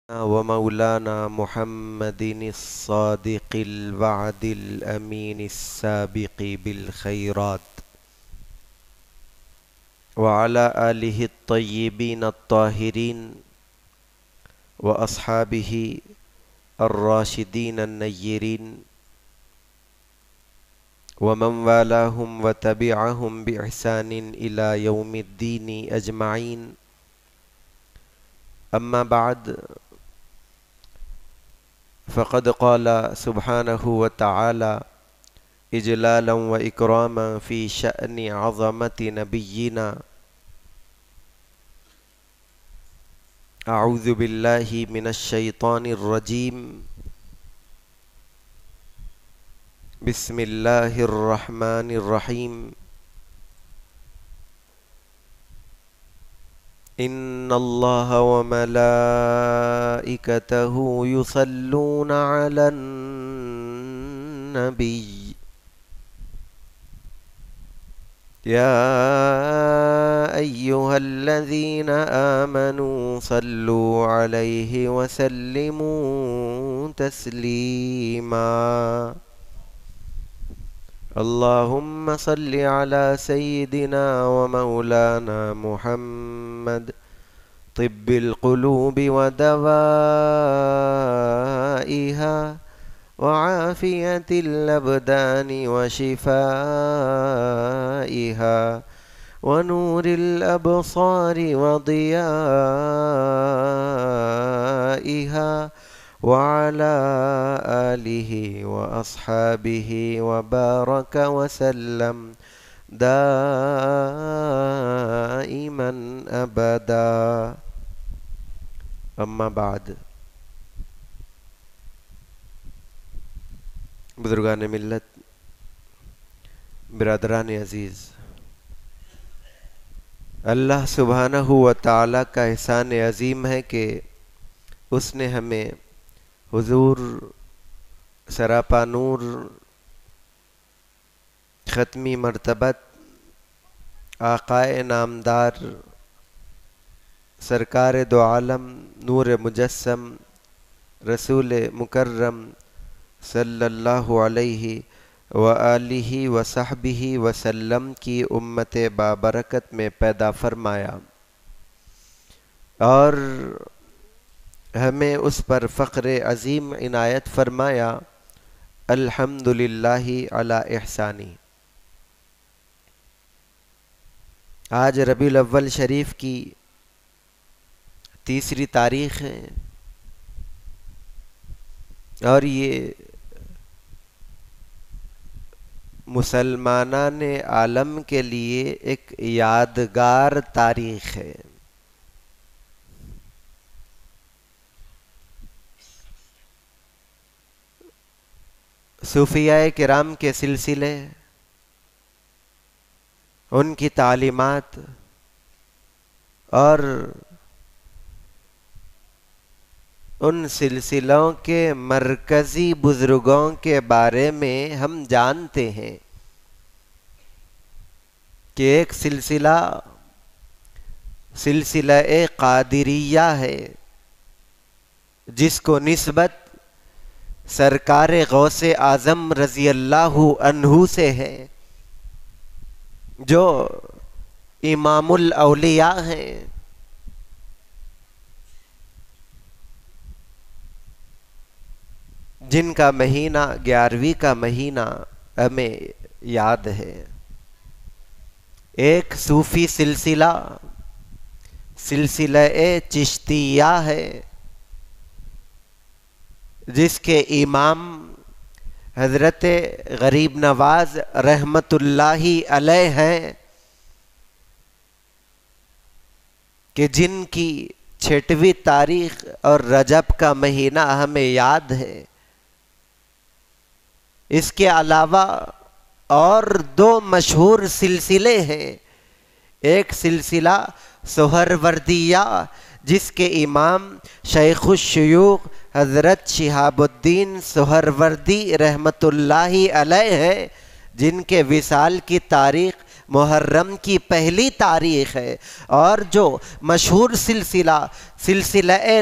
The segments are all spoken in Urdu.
ومولانا محمد الصادق الوعد الأمين السابق بالخيرات وعلى آله الطيبين الطاهرين وأصحابه الراشدين النيرين ومن والاهم وتبعهم بإحسان إلى يوم الدين أجمعين. أما بعد، فقد قال سبحانه وتعالى إجلالا وإكراما في شأن عظمة نبينا: أعوذ بالله من الشيطان الرجيم، بسم الله الرحمن الرحيم. إن الله وملائكته يصلون على النبي يا أيها الذين آمنوا صلوا عليه وسلموا تسليما. اللهم صل على سيدنا ومولانا محمد طب القلوب ودوائها وعافية الأبدان وشفائها ونور الأبصار وضيائها وعلى آله وأصحابه وبارك وسلم دائما أبدا. اما بعد، بزرگان ملت، برادران عزیز، اللہ سبحانہ و تعالیٰ کا احسان عظیم ہے کہ اس نے ہمیں حضور سراپا نور ختمی مرتبت آقائے نامدار سرکار دو عالم نور مجسم رسول مکرم صلی اللہ علیہ وآلہ وصحبہ وسلم کی امت بابرکت میں پیدا فرمایا اور ہمیں اس پر فخر عظیم عنایت فرمایا. الحمدللہ علی احسانی. آج ربیع الاول شریف کی 3 تاریخ ہے اور یہ مسلمانان عالم کے لیے ایک یادگار تاریخ ہے. صوفیاء کرام کے سلسلے، ان کی تعلیمات اور ان سلسلوں کے مرکزی بزرگوں کے بارے میں ہم جانتے ہیں کہ ایک سلسلہ قادریہ ہے جس کو نسبت سرکار غوث اعظم رضی اللہ عنہ سے ہے، جو امام الاولیاء ہیں. جن کا مہینہ 11ویں کا مہینہ ہمیں یاد ہے. ایک صوفی سلسلہ چشتیہ ہے جس کے امام حضرت غریب نواز رحمت اللہ علیہ ہیں، کہ جن کی 6ویں تاریخ اور رجب کا مہینہ ہمیں یاد ہے. اس کے علاوہ اور 2 مشہور سلسلے ہیں. ایک سلسلہ سہروردیہ جس کے امام شیخ الشیوخ حضرت شہاب الدین سہروردی رحمت اللہ علیہ ہیں، جن کے وصال کی تاریخ محرم کی پہلی تاریخ ہے، اور جو مشہور سلسلہ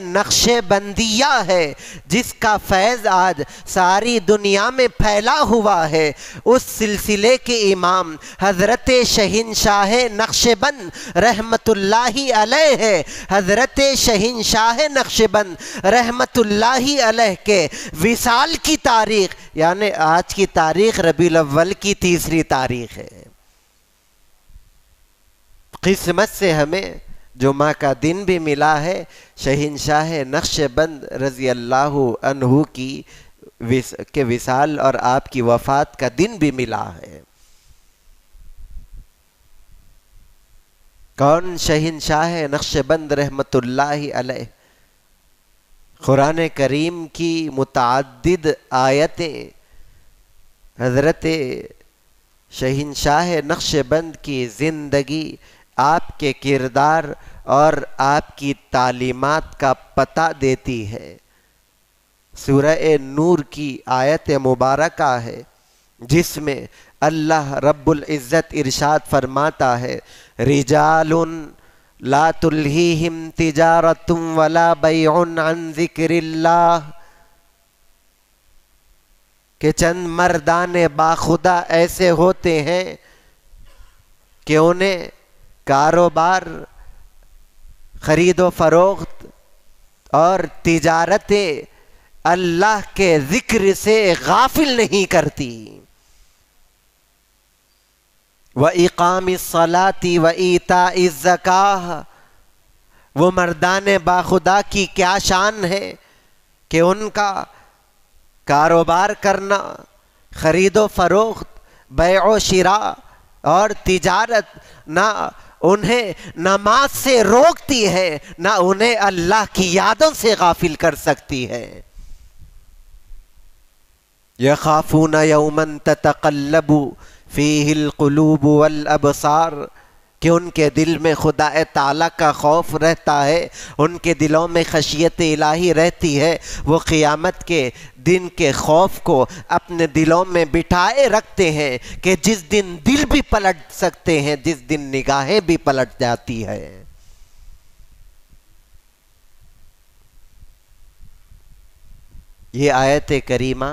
نقش بندیہ ہے جس کا فیض آج ساری دنیا میں پھیلا ہوا ہے، اس سلسلے کے امام حضرت شہنشاہ نقش بند رحمت اللہ علیہ ہے۔ حضرت شہنشاہ نقش بند رحمت اللہ علیہ کے وصال کی تاریخ یعنی آج کی تاریخ ربیع الاول کی 3 تاریخ ہے۔ قسمت سے ہمیں جمعہ کا دن بھی ملا ہے، شہنشاہ نقش بند رضی اللہ عنہ کے وصال اور آپ کی وفات کا دن بھی ملا ہے۔ کون شہنشاہ نقش بند رحمت اللہ علیہ؟ قرآن کریم کی متعدد آیتیں حضرت شہنشاہ نقش بند کی زندگی، آپ کے کردار اور آپ کی تعلیمات کا پتہ دیتی ہے۔ سورہ نور کی آیت مبارکہ ہے جس میں اللہ رب العزت ارشاد فرماتا ہے، رجال لا تلہیہم تجارت ولا بیع عن ذکر اللہ، کہ چند مردان باخدا ایسے ہوتے ہیں کہ انہیں کاروبار، خرید و فروخت اور تجارتیں اللہ کے ذکر سے غافل نہیں کرتی۔ وَإِقَامِ الصَّلَاةِ وَإِيتَاءِ الزَّكَاةِ، وہ مردان باخدا کی کیا شان ہے کہ ان کا کاروبار کرنا، خرید و فروخت، بیع و شراء اور تجارت نہ انہیں نماز سے روکتی ہے، نہ انہیں اللہ کی یادوں سے غافل کر سکتی ہے۔ یخافون یوما تتقلب فیہ القلوب والابصار، کہ ان کے دل میں خدا تعالیٰ کا خوف رہتا ہے، ان کے دلوں میں خشیت الہی رہتی ہے، وہ قیامت کے دن کے خوف کو اپنے دلوں میں بٹھائے رکھتے ہیں کہ جس دن دل بھی پلٹ سکتے ہیں، جس دن نگاہیں بھی پلٹ جاتی ہے۔ یہ آیت کریمہ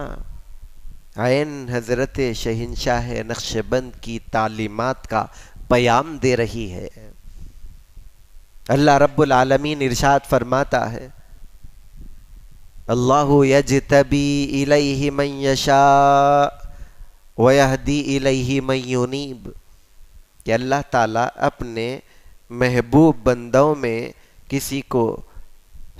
عین حضرت شہنشاہ نقش بند کی تعلیمات کا پیام دے رہی ہے۔ اللہ رب العالمین ارشاد فرماتا ہے، اللہ یجتبی الیہ من یشاء ویہدی الیہ من ینیب، کہ اللہ تعالیٰ اپنے محبوب بندوں میں کسی کو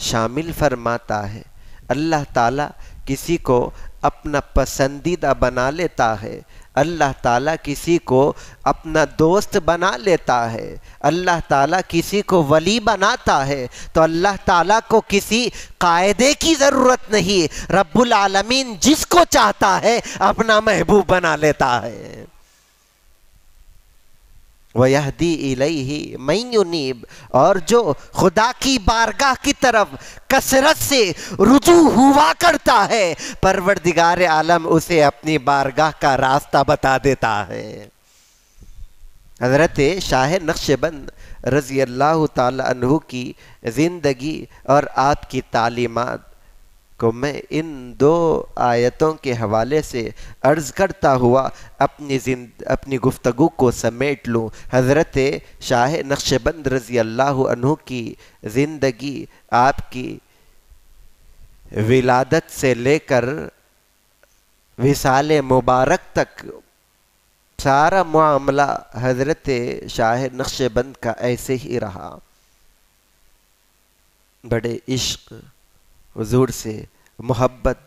شامل فرماتا ہے، اللہ تعالیٰ کسی کو اپنا پسندیدہ بنا لیتا ہے، اللہ تعالیٰ کسی کو اپنا دوست بنا لیتا ہے، اللہ تعالیٰ کسی کو ولی بناتا ہے، تو اللہ تعالیٰ کو کسی قاعدے کی ضرورت نہیں، رب العالمین جس کو چاہتا ہے اپنا محبوب بنا لیتا ہے۔ وَيَهْدِي إِلَيْهِ مَن يُنِيبُ، اور جو خدا کی بارگاہ کی طرف کثرت سے رجوع ہوا کرتا ہے، پروردگار عالم اسے اپنی بارگاہ کا راستہ بتا دیتا ہے۔ حضرت شاہ نقش بند رضی اللہ تعالی عنہ کی زندگی اور آپ کی تعلیمات کو میں ان 2 آیتوں کے حوالے سے عرض کرتا ہوا اپنی گفتگو کو سمیٹ لوں۔ حضرت شاہ نقش بند رضی اللہ عنہ کی زندگی، آپ کی ولادت سے لے کر وصال مبارک تک سارا معاملہ حضرت شاہ نقش بند کا ایسے ہی رہا۔ بڑے عشق، حضور سے محبت،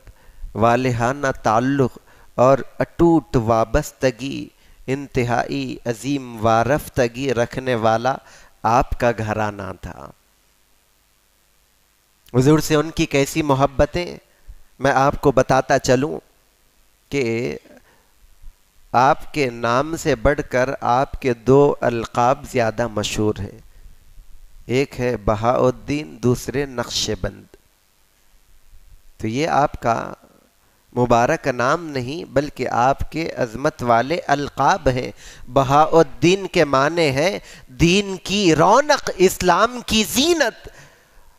والہانہ تعلق اور اٹوٹ وابستگی، انتہائی عظیم وارفتگی رکھنے والا آپ کا گھرانہ تھا۔ حضور سے ان کی کیسی محبتیں میں آپ کو بتاتا چلوں کہ آپ کے نام سے بڑھ کر آپ کے 2 القاب زیادہ مشہور ہیں، ایک ہے بہاء الدین، دوسرے نقش بند۔ تو یہ آپ کا مبارک نام نہیں بلکہ آپ کے عظمت والے القاب ہیں۔ بہاء الدین کے معنی ہے دین کی رونق، اسلام کی زینت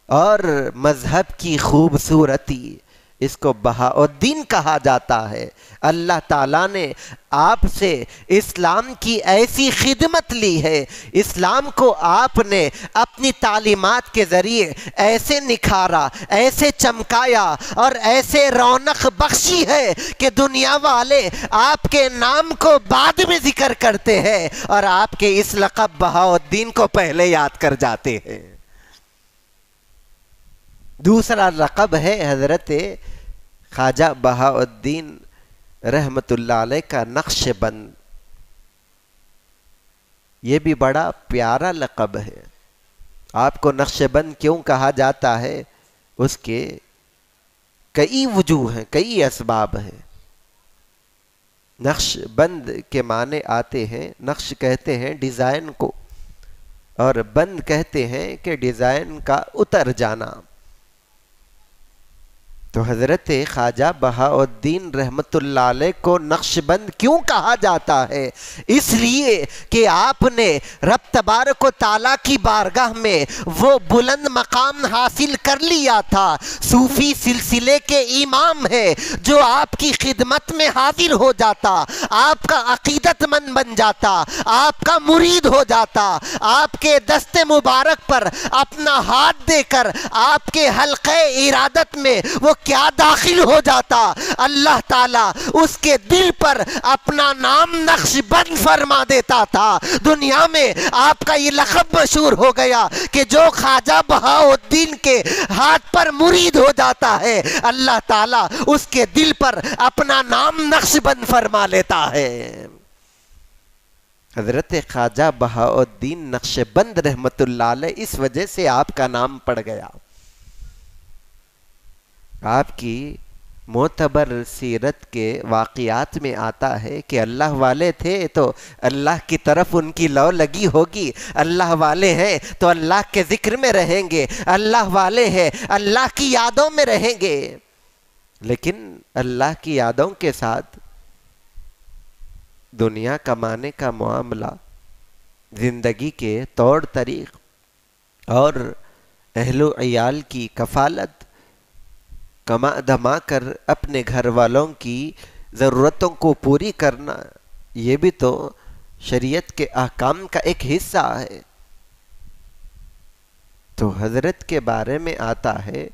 اور مذہب کی خوبصورتی، اس کو بہاء الدین کہا جاتا ہے۔ اللہ تعالیٰ نے آپ سے اسلام کی ایسی خدمت لی ہے، اسلام کو آپ نے اپنی تعلیمات کے ذریعے ایسے نکھارا، ایسے چمکایا اور ایسے رونق بخشی ہے کہ دنیا والے آپ کے نام کو بعد میں ذکر کرتے ہیں اور آپ کے اس لقب بہاء الدین کو پہلے یاد کر جاتے ہیں۔ دوسرا لقب ہے حضرت خواجہ بہاء الدین رحمت اللہ علیہ کا نقش بند۔ یہ بھی بڑا پیارا لقب ہے۔ آپ کو نقش بند کیوں کہا جاتا ہے؟ اس کے کئی وجوہ ہیں، کئی اسباب ہیں۔ نقش بند کے معنی آتے ہیں، نقش کہتے ہیں ڈیزائن کو اور بند کہتے ہیں کہ ڈیزائن کا اتر جانا۔ تو حضرت خواجہ بہاء الدین رحمت اللہ علیہ کو نقش بند کیوں کہا جاتا ہے؟ اس لیے کہ آپ نے رب تبارک و تعالیٰ کی بارگاہ میں وہ بلند مقام حاصل کر لیا تھا۔ صوفی سلسلے کے امام ہے جو آپ کی خدمت میں حاضر ہو جاتا، آپ کا عقیدت مند بن جاتا، آپ کا مرید ہو جاتا، آپ کے دست مبارک پر اپنا ہاتھ دے کر آپ کے حلقہ ارادت میں وہ کیا داخل ہو جاتا؟ اللہ تعالیٰ اس کے دل پر اپنا نام نقش بند فرما دیتا تھا۔ دنیا میں آپ کا یہ لقب مشہور ہو گیا کہ جو خواجہ بہاء الدین کے ہاتھ پر مرید ہو جاتا ہے اللہ تعالیٰ اس کے دل پر اپنا نام نقش بند فرما لیتا ہے۔ حضرت خواجہ بہاء الدین نقش بند رحمت اللہ علیہ اس وجہ سے آپ کا نام پڑ گیا۔ آپ کی معتبر سیرت کے واقعات میں آتا ہے کہ اللہ والے تھے تو اللہ کی طرف ان کی لو لگی ہوگی، اللہ والے ہیں تو اللہ کے ذکر میں رہیں گے، اللہ والے ہیں اللہ کی یادوں میں رہیں گے۔ لیکن اللہ کی یادوں کے ساتھ دنیا کمانے کا معاملہ، زندگی کے طور طریق اور اہل و عیال کی کفالت، کما دھما کر اپنے گھر والوں کی ضرورتوں کو پوری کرنا، یہ بھی تو شریعت کے احکام کا ایک حصہ ہے۔ تو حضرت کے بارے میں آتا ہے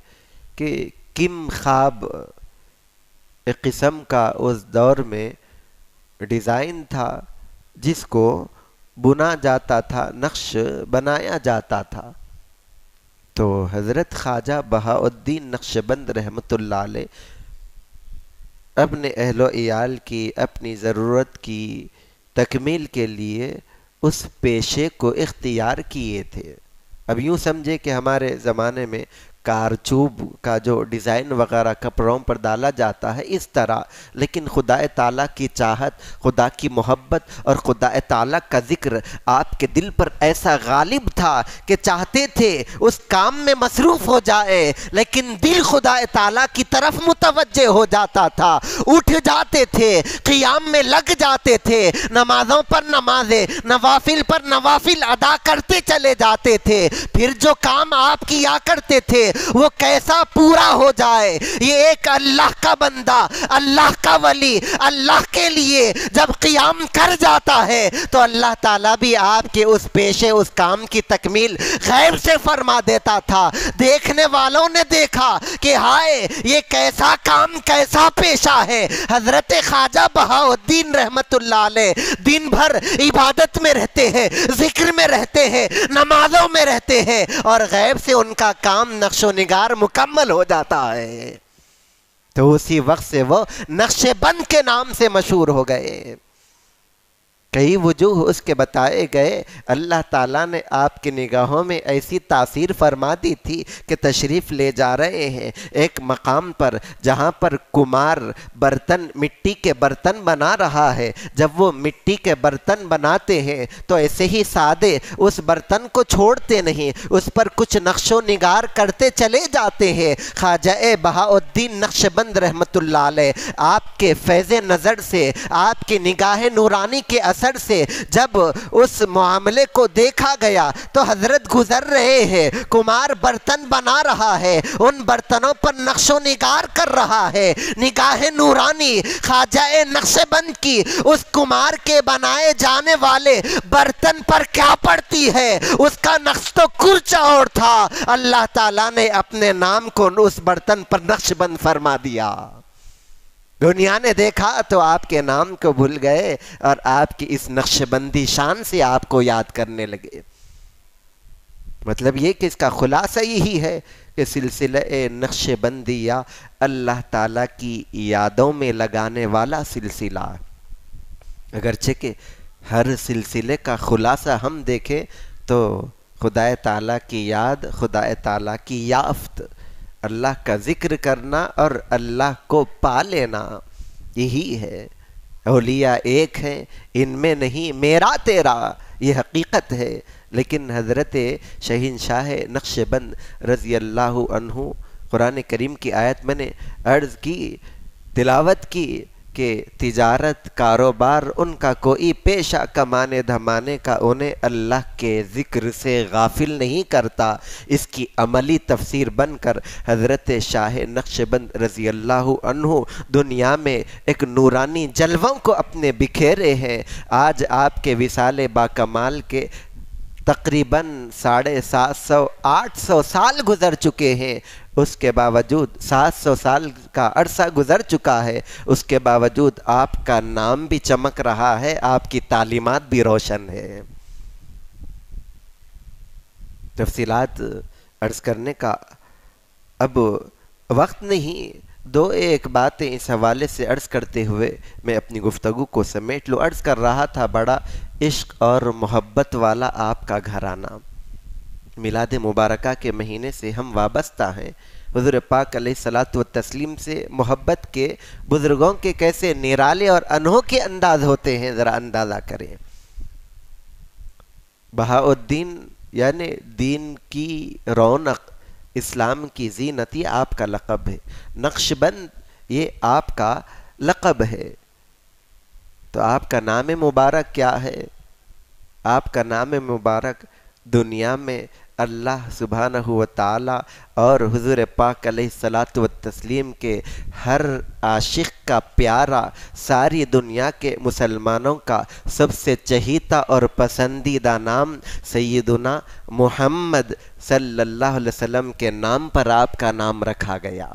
کہ کم خواب ایک قسم کا اس دور میں ڈیزائن تھا جس کو بنا جاتا تھا، نقش بنایا جاتا تھا۔ تو حضرت خواجہ بہاء الدین نقش بند رحمت اللہ علیہ اپنے اہل و عیال کی اپنی ضرورت کی تکمیل کے لیے اس پیشے کو اختیار کیے تھے۔ اب یوں سمجھے کہ ہمارے زمانے میں کارچوب کا جو ڈیزائن وغیرہ کپڑوں پر ڈالا جاتا ہے اس طرح، لیکن خدا تعالیٰ کی چاہت، خدا کی محبت اور خدا تعالیٰ کا ذکر آپ کے دل پر ایسا غالب تھا کہ چاہتے تھے اس کام میں مصروف ہو جائے، لیکن دل خدا تعالیٰ کی طرف متوجہ ہو جاتا تھا، اٹھ جاتے تھے، قیام میں لگ جاتے تھے، نمازوں پر نمازیں، نوافل پر نوافل ادا کرتے چلے جاتے تھے۔ پھر جو کام آپ کیا کرتے تھے وہ کیسا پورا ہو جائے۔ یہ ایک اللہ کا بندہ، اللہ کا ولی اللہ کے لیے جب قیام کر جاتا ہے تو اللہ تعالیٰ بھی آپ کے اس پیشے، اس کام کی تکمیل غیب سے فرما دیتا تھا۔ دیکھنے والوں نے دیکھا کہ ہائے یہ کیسا کام، کیسا پیشہ ہے۔ حضرت خواجہ بہاء الدین رحمت اللہ علیہ دن بھر عبادت میں رہتے ہیں، ذکر میں رہتے ہیں، نمازوں میں رہتے ہیں اور غیب سے ان کا کام نقش و نگار مکمل ہو جاتا ہے۔ تو اسی وقت سے وہ نقش بند کے نام سے مشہور ہو گئے۔ کئی وجوہ اس کے بتائے گئے۔ اللہ تعالیٰ نے آپ کی نگاہوں میں ایسی تاثیر فرما دی تھی کہ تشریف لے جا رہے ہیں ایک مقام پر جہاں پر کمار برتن، مٹی کے برتن بنا رہا ہے۔ جب وہ مٹی کے برتن بناتے ہیں تو ایسے ہی سادے اس برتن کو چھوڑتے نہیں، اس پر کچھ نقش و نگار کرتے چلے جاتے ہیں۔ خواجہ بہاء الدین نقشبند رحمۃ اللہ علیہ آپ کے فیض نظر سے، آپ کی نگاہ نورانی کے اثر سے جب اس معاملے کو دیکھا گیا تو حضرت گزر رہے ہیں، کمار برتن بنا رہا ہے، ان برتنوں پر نقش و نگار کر رہا ہے، نگاہ نورانی خواجہ نقشبند کی اس کمار کے بنائے جانے والے برتن پر کیا پڑتی ہے؟ اس کا نقش تو کرچا اور تھا، اللہ تعالیٰ نے اپنے نام کو اس برتن پر نقش بند فرما دیا۔ دنیا نے دیکھا تو آپ کے نام کو بھول گئے اور آپ کی اس نقش بندی شان سے آپ کو یاد کرنے لگے۔ مطلب یہ کہ اس کا خلاصہ یہی ہے کہ سلسلہ نقش بندی یا اللہ تعالیٰ کی یادوں میں لگانے والا سلسلہ، اگرچہ کہ ہر سلسلے کا خلاصہ ہم دیکھیں تو خدا تعالیٰ کی یاد، خدا تعالیٰ کی یافت، اللہ کا ذکر کرنا اور اللہ کو پا لینا، یہی ہے۔ اولیاء ایک ہیں، ان میں نہیں میرا تیرا، یہ حقیقت ہے۔ لیکن حضرت شہنشاہ نقشبند رضی اللہ عنہ، قرآن کریم کی آیت میں نے عرض کی، تلاوت کی کہ تجارت کاروبار ان کا کوئی پیشہ کمانے دھمانے کا انہیں اللہ کے ذکر سے غافل نہیں کرتا۔ اس کی عملی تفسیر بن کر حضرت شاہ نقشبند رضی اللہ عنہ دنیا میں ایک نورانی جلووں کو اپنے بکھیرے ہیں۔ آج آپ کے وصال باکمال کے تقریباً 750 800 سال گزر چکے ہیں، اس کے باوجود 700 سال کا عرصہ گزر چکا ہے، اس کے باوجود آپ کا نام بھی چمک رہا ہے، آپ کی تعلیمات بھی روشن ہے۔ تفصیلات عرض کرنے کا اب وقت نہیں، دو ایک باتیں اس حوالے سے عرض کرتے ہوئے میں اپنی گفتگو کو سمیٹ لوں۔ عرض کر رہا تھا بڑا عشق اور محبت والا آپ کا گھرانہ، میلاد مبارکہ کے مہینے سے ہم وابستہ ہیں۔ حضور پاک علیہ الصلاۃ والتسلیم سے محبت کے بزرگوں کے کیسے نرالے اور انوکھے انداز ہوتے ہیں، ذرا اندازہ کریں۔ بہاء الدین یعنی دین کی رونق، اسلام کی زینت، یہ آپ کا لقب ہے۔ نقشبند یہ آپ کا لقب ہے۔ تو آپ کا نام مبارک کیا ہے؟ آپ کا نام مبارک دنیا میں اللہ سبحانہ و تعالی اور حضور پاک علیہ الصلاۃ والتسلیم کے ہر عاشق کا پیارا، ساری دنیا کے مسلمانوں کا سب سے چہیتا اور پسندیدہ نام سیدنا محمد صلی اللہ علیہ وسلم کے نام پر آپ کا نام رکھا گیا۔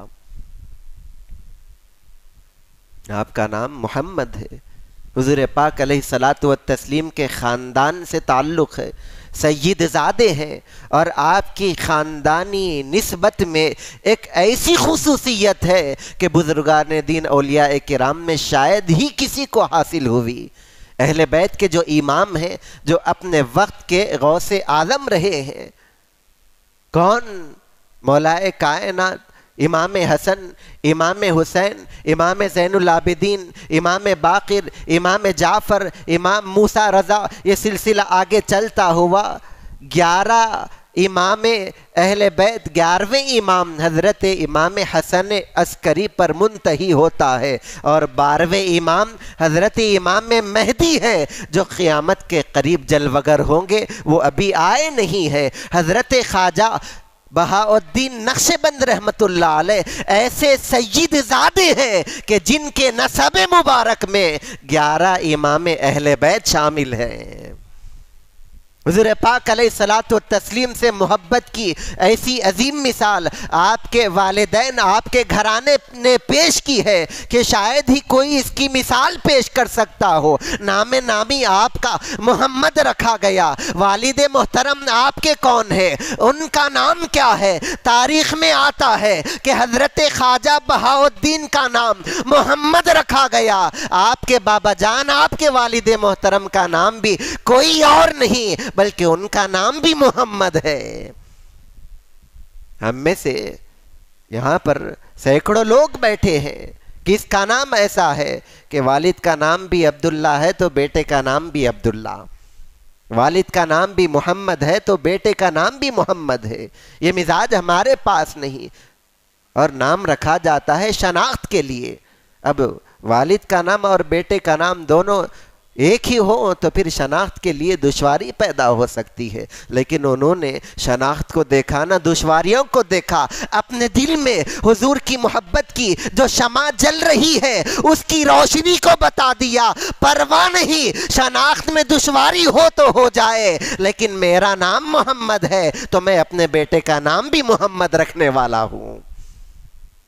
آپ کا نام محمد ہے، حضور پاک علیہ الصلاۃ والتسلیم کے خاندان سے تعلق ہے، سید زادے ہیں، اور آپ کی خاندانی نسبت میں ایک ایسی خصوصیت ہے کہ بزرگان دین اولیاء کرام میں شاید ہی کسی کو حاصل ہوئی۔ اہل بیت کے جو امام ہیں، جو اپنے وقت کے غوث اعظم رہے ہیں، کون؟ مولائے کائنات امام حسن، امام حسین، امام زین العابدین، امام باقر، امام جعفر، امام موسیٰ رضا، یہ سلسلہ آگے چلتا ہوا 11 امام اہل بیت، 11ویں امام حضرت امام حسن عسکری پر منتہی ہوتا ہے، اور 12ویں امام حضرت امام مہدی ہے جو قیامت کے قریب جلوگر ہوں گے، وہ ابھی آئے نہیں ہے۔ حضرت خواجہ بہاء الدین نقشبند رحمت اللہ علیہ ایسے سید زادے ہیں کہ جن کے نسب مبارک میں 11 امام اہل بیت شامل ہیں۔ حضور پاک علیہ الصلوۃ والتسلیم سے محبت کی ایسی عظیم مثال آپ کے والدین، آپ کے گھرانے نے پیش کی ہے کہ شاید ہی کوئی اس کی مثال پیش کر سکتا ہو۔ نام نامی آپ کا محمد رکھا گیا۔ والد محترم آپ کے کون ہے؟ ان کا نام کیا ہے؟ تاریخ میں آتا ہے کہ حضرت خواجہ بہاؤالدین کا نام محمد رکھا گیا۔ آپ کے بابا جان، آپ کے والد محترم کا نام بھی کوئی اور نہیں بلکہ ان کا نام بھی محمد ہے۔ ہم میں سے یہاں پر سینکڑوں لوگ بیٹھے ہیں، کس کا نام ایسا ہے کہ والد کا نام بھی عبداللہ ہے تو بیٹے کا نام بھی عبداللہ، والد کا نام بھی محمد ہے تو بیٹے کا نام بھی محمد ہے۔ یہ مزاج ہمارے پاس نہیں، اور نام رکھا جاتا ہے شناخت کے لیے۔ اب والد کا نام اور بیٹے کا نام دونوں ایک ہی ہو تو پھر شناخت کے لیے دشواری پیدا ہو سکتی ہے، لیکن انہوں نے شناخت کو دیکھا نہ، دشواریوں کو دیکھا۔ اپنے دل میں حضور کی محبت کی جو شمع جل رہی ہے اس کی روشنی کو بتا دیا، پرواہ نہیں، شناخت میں دشواری ہو تو ہو جائے، لیکن میرا نام محمد ہے تو میں اپنے بیٹے کا نام بھی محمد رکھنے والا ہوں۔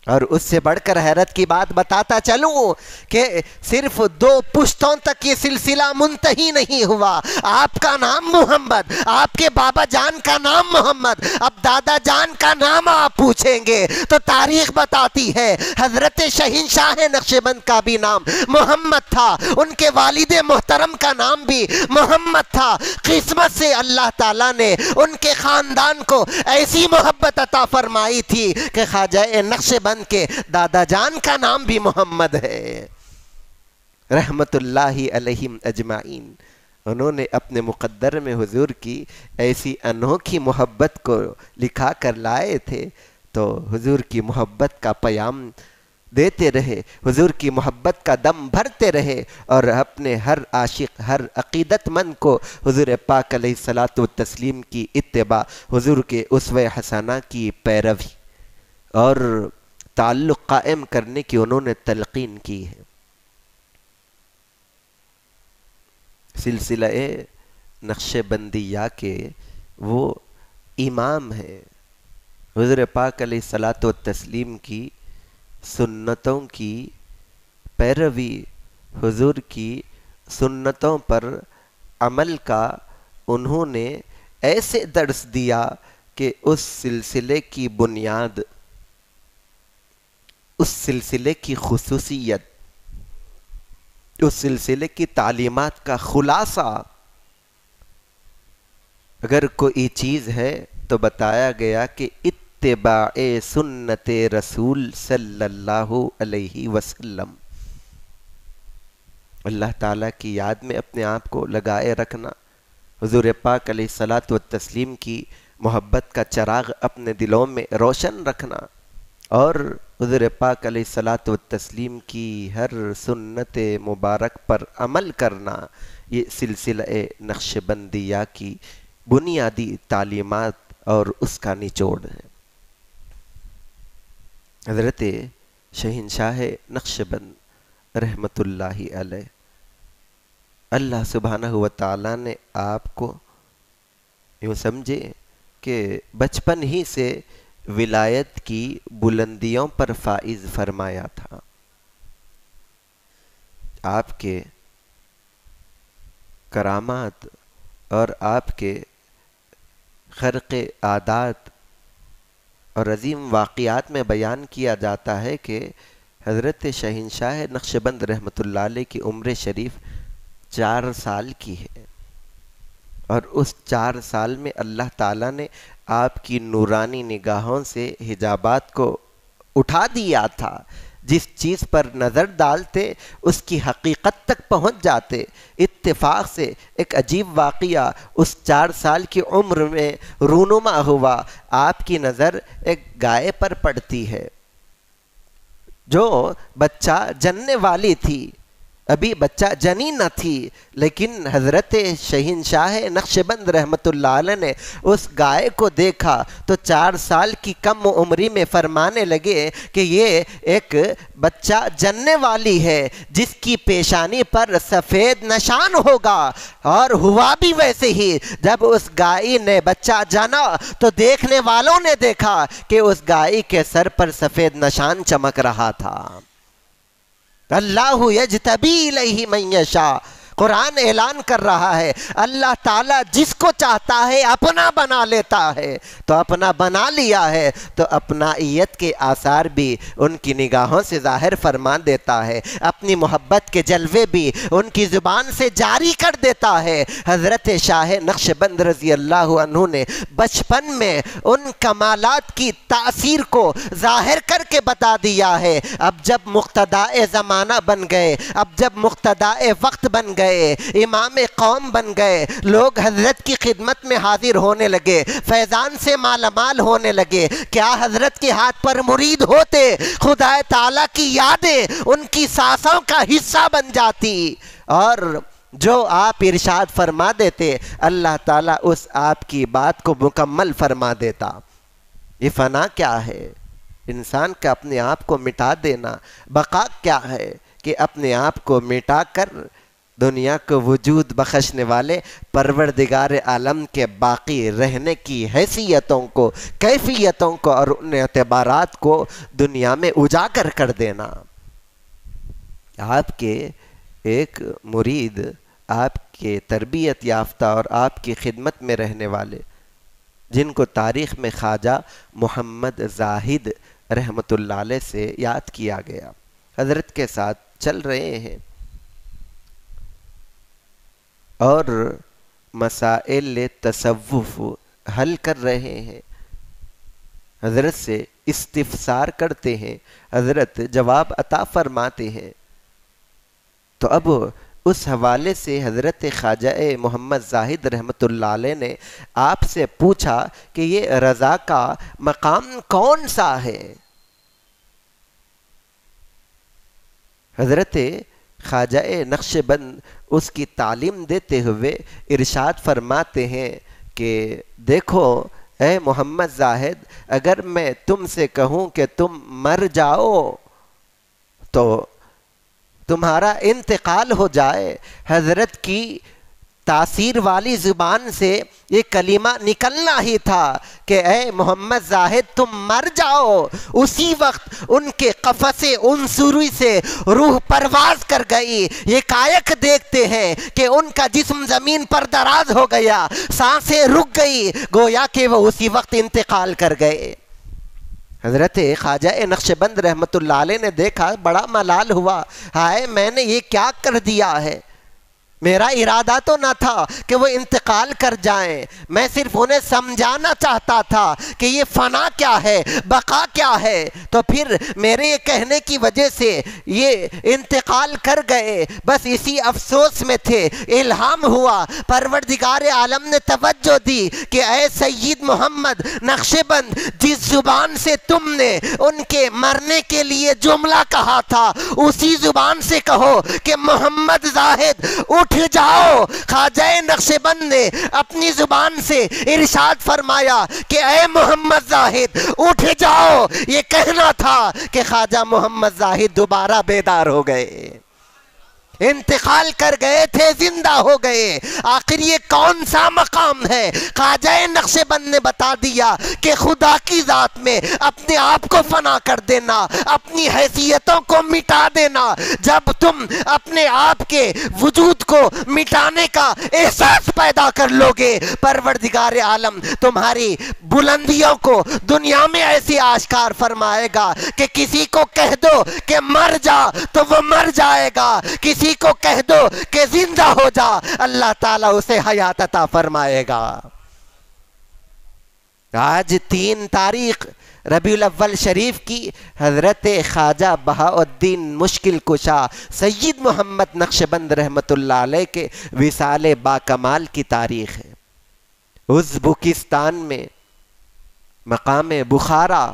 اور اس سے بڑھ کر حیرت کی بات بتاتا چلوں کہ صرف 2 پشتوں تک یہ سلسلہ منتہی نہیں ہوا۔ آپ کا نام محمد، آپ کے بابا جان کا نام محمد، اب دادا جان کا نام آپ پوچھیں گے تو تاریخ بتاتی ہے حضرت شہنشاہ نقشبند کا بھی نام محمد تھا، ان کے والد محترم کا نام بھی محمد تھا۔ قسمت سے اللہ تعالیٰ نے ان کے خاندان کو ایسی محبت عطا فرمائی تھی کہ خواجہ نقشبند کے دادا جان کا نام بھی محمد ہے، رحمت اللہ علیہم اجمعین۔ انہوں نے اپنے مقدر میں حضور کی ایسی انوکھی محبت کو لکھا کر لائے تھے، تو حضور کی محبت کا پیام دیتے رہے، حضور کی محبت کا دم بھرتے رہے، اور اپنے ہر عاشق، ہر عقیدت مند کو حضور پاک علیہ الصلوۃ والتسلیم کی اتباع، حضور کے اسوہ حسنہ کی پیروی اور تعلق قائم کرنے کی انہوں نے تلقین کی ہے۔ سلسلہ نقشبندیہ کے وہ امام ہیں، حضور پاک علیہ الصلوۃ والتسلیم کی سنتوں کی پیروی، حضور کی سنتوں پر عمل کا انہوں نے ایسے درس دیا کہ اس سلسلے کی بنیاد، اس سلسلے کی خصوصیت، اس سلسلے کی تعلیمات کا خلاصہ اگر کوئی چیز ہے تو بتایا گیا کہ اتباع سنت رسول صلی اللہ علیہ وسلم، اللہ تعالیٰ کی یاد میں اپنے آپ کو لگائے رکھنا، حضور پاک علیہ الصلوۃ والتسلیم کی محبت کا چراغ اپنے دلوں میں روشن رکھنا، اور حضور پاک علیہ الصلوۃ والتسلیم کی ہر سنت مبارک پر عمل کرنا، یہ سلسلہ نقشبندیہ کی بنیادی تعلیمات اور اس کا نچوڑ ہے۔ حضرت شہنشاہ نقشبند رحمت اللہ علیہ، اللہ سبحانہ و تعالیٰ نے آپ کو یوں سمجھے کہ بچپن ہی سے ولایت کی بلندیوں پر فائز فرمایا تھا۔ آپ کے کرامات اور آپ کے خرق عادات اور عظیم واقعات میں بیان کیا جاتا ہے کہ حضرت شہنشاہ نقشبند رحمت اللہ علیہ کی عمر شریف 4 سال کی ہے، اور اس 4 سال میں اللہ تعالیٰ نے آپ کی نورانی نگاہوں سے حجابات کو اٹھا دیا تھا، جس چیز پر نظر ڈالتے اس کی حقیقت تک پہنچ جاتے۔ اتفاق سے ایک عجیب واقعہ اس 4 سال کی عمر میں رونما ہوا، آپ کی نظر ایک گائے پر پڑتی ہے جو بچہ جننے والی تھی، ابھی بچہ جنین نہ تھی، لیکن حضرت شہنشاہ نقشبند رحمت اللہ علیہ نے اس گائے کو دیکھا تو 4 سال کی کم عمری میں فرمانے لگے کہ یہ ایک بچہ جننے والی ہے جس کی پیشانی پر سفید نشان ہوگا، اور ہوا بھی ویسے ہی۔ جب اس گائے نے بچہ جنا تو دیکھنے والوں نے دیکھا کہ اس گائے کے سر پر سفید نشان چمک رہا تھا۔ اللہ یجتبی الیہ من یشاء، قرآن اعلان کر رہا ہے اللہ تعالیٰ جس کو چاہتا ہے اپنا بنا لیتا ہے، تو اپنا بنا لیا ہے تو اپنائیت کے آثار بھی ان کی نگاہوں سے ظاہر فرما دیتا ہے، اپنی محبت کے جلوے بھی ان کی زبان سے جاری کر دیتا ہے۔ حضرت شاہ نقشبند رضی اللہ عنہ نے بچپن میں ان کمالات کی تاثیر کو ظاہر کر کے بتا دیا ہے۔ اب جب مقتدائے زمانہ بن گئے، اب جب مقتدائے وقت بن گئے، امام قوم بن گئے، لوگ حضرت کی خدمت میں حاضر ہونے لگے، فیضان سے مالا مال ہونے لگے، کیا حضرت کے ہاتھ پر مرید ہوتے خدا تعالیٰ کی یادیں ان کی سانسوں کا حصہ بن جاتی، اور جو آپ ارشاد فرما دیتے اللہ تعالیٰ اس آپ کی بات کو مکمل فرما دیتا۔ یہ فنا کیا ہے؟ انسان کا اپنے آپ کو مٹا دینا۔ بقا کیا ہے؟ کہ اپنے آپ کو مٹا کر دنیا کو وجود بخشنے والے پروردگار عالم کے باقی رہنے کی حیثیتوں کو، کیفیتوں کو اور ان اعتبارات کو دنیا میں اجاگر کر دینا۔ آپ کے ایک مرید، آپ کے تربیت یافتہ اور آپ کی خدمت میں رہنے والے، جن کو تاریخ میں خواجہ محمد زاہد رحمت اللہ علیہ سے یاد کیا گیا، حضرت کے ساتھ چل رہے ہیں اور مسائل تصوف حل کر رہے ہیں، حضرت سے استفسار کرتے ہیں، حضرت جواب عطا فرماتے ہیں۔ تو اب اس حوالے سے حضرت خواجہ محمد زاہد رحمت اللہ علیہ نے آپ سے پوچھا کہ یہ رضا کا مقام کون سا ہے؟ حضرت خواجہ نقشبند اس کی تعلیم دیتے ہوئے ارشاد فرماتے ہیں کہ دیکھو اے محمد زاہد، اگر میں تم سے کہوں کہ تم مر جاؤ تو تمہارا انتقال ہو جائے، حضرت کی تاثیر والی زبان سے یہ کلمہ نکلنا ہی تھا کہ اے محمد زاہد تم مر جاؤ، اسی وقت ان کے قفس عنصری سے روح پرواز کر گئی۔ یہ کائک دیکھتے ہیں کہ ان کا جسم زمین پر دراز ہو گیا، سانسیں رک گئی، گویا کہ وہ اسی وقت انتقال کر گئے۔ حضرت خواجہ نقشبند رحمت اللہ علیہ نے دیکھا، بڑا ملال ہوا، ہائے میں نے یہ کیا کر دیا ہے، میرا ارادہ تو نہ تھا کہ وہ انتقال کر جائیں، میں صرف انہیں سمجھانا چاہتا تھا کہ یہ فنا کیا ہے، بقا کیا ہے، تو پھر میرے یہ کہنے کی وجہ سے یہ انتقال کر گئے، بس اسی افسوس میں تھے۔ الہام ہوا، پروردگار عالم نے توجہ دی کہ اے سید محمد نقشبند، جس زبان سے تم نے ان کے مرنے کے لیے جملہ کہا تھا اسی زبان سے کہو کہ محمد زاہد اٹھ جاؤ۔ خواجہ نقشبند نے اپنی زبان سے ارشاد فرمایا کہ اے محمد زاہد اٹھ جاؤ، یہ کہنا تھا کہ خواجہ محمد زاہد دوبارہ بیدار ہو گئے، انتقال کر گئے تھے، زندہ ہو گئے۔ آخر یہ کون سا مقام ہے؟ خواجہ نقشبند نے بتا دیا کہ خدا کی ذات میں اپنے آپ کو فنا کر دینا، اپنی حیثیتوں کو مٹا دینا۔ جب تم اپنے آپ کے وجود کو مٹانے کا احساس پیدا کر لو گے، پروردگار عالم تمہاری بلندیوں کو دنیا میں ایسی آشکار فرمائے گا کہ کسی کو کہہ دو کہ مر جا تو وہ مر جائے گا، کسی کو کہہ دو کہ زندہ ہو جا، اللہ تعالیٰ اسے حیات عطا فرمائے گا۔ آج 3 تاریخ ربیع الاول شریف کی حضرت خواجہ بہاؤالدین مشکل کشا سید محمد نقشبند رحمت اللہ علیہ کے وصال باکمال کی تاریخ ہے۔ ازبکستان میں مقام بخارا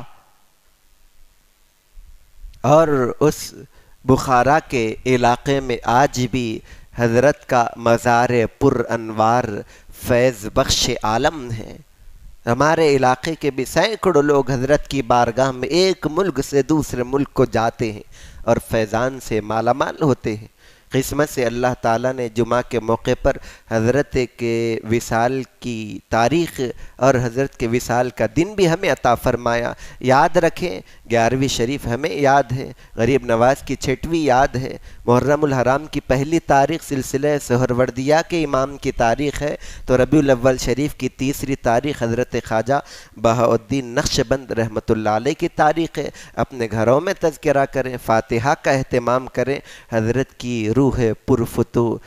اور اس بخارا کے علاقے میں آج بھی حضرت کا مزار پر انوار فیض بخش عالم ہے۔ ہمارے علاقے کے بھی سینکڑوں لوگ حضرت کی بارگاہ میں ایک ملک سے دوسرے ملک کو جاتے ہیں اور فیضان سے مالا مال ہوتے ہیں۔ قسمت سے اللہ تعالیٰ نے جمعہ کے موقع پر حضرت کے وصال کی تاریخ اور حضرت کے وصال کا دن بھی ہمیں عطا فرمایا۔ یاد رکھیں 11ویں شریف ہمیں یاد ہے، غریب نواز کی 6ویں یاد ہے، محرم الحرام کی پہلی تاریخ سلسلہ سہروردیہ کے امام کی تاریخ ہے، تو ربیع الاول شریف کی 3 تاریخ حضرت خواجہ بہاؤالدین نقشبند رحمۃ اللہ علیہ کی تاریخ ہے۔ اپنے گھروں میں تذکرہ کریں، فاتحہ کا اہتمام کریں، حضرت کی روح پرفتو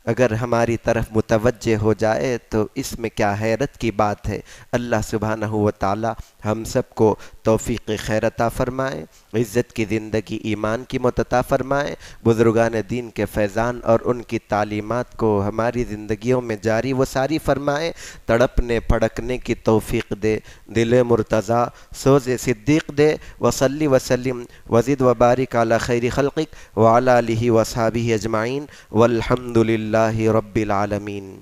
اگر ہماری طرف متوجہ ہو جائے تو اس میں کیا حیرت کی بات ہے۔ اللہ سبحانہ و تعالی ہم سب کو توفیق خیر عطا فرمائے، عزت کی زندگی ایمان کی عطا فرمائے، بزرگان دین کے فیضان اور ان کی تعلیمات کو ہماری زندگیوں میں جاری و ساری فرمائے، تڑپنے پھڑکنے کی توفیق دے، دل مرتضی سوز صدیق دے۔ وصلی وسلم وزد وبارک علی خیر خلقک وعلی آلہ وصحبہ اجمعین والحمد للہ رب العالمین۔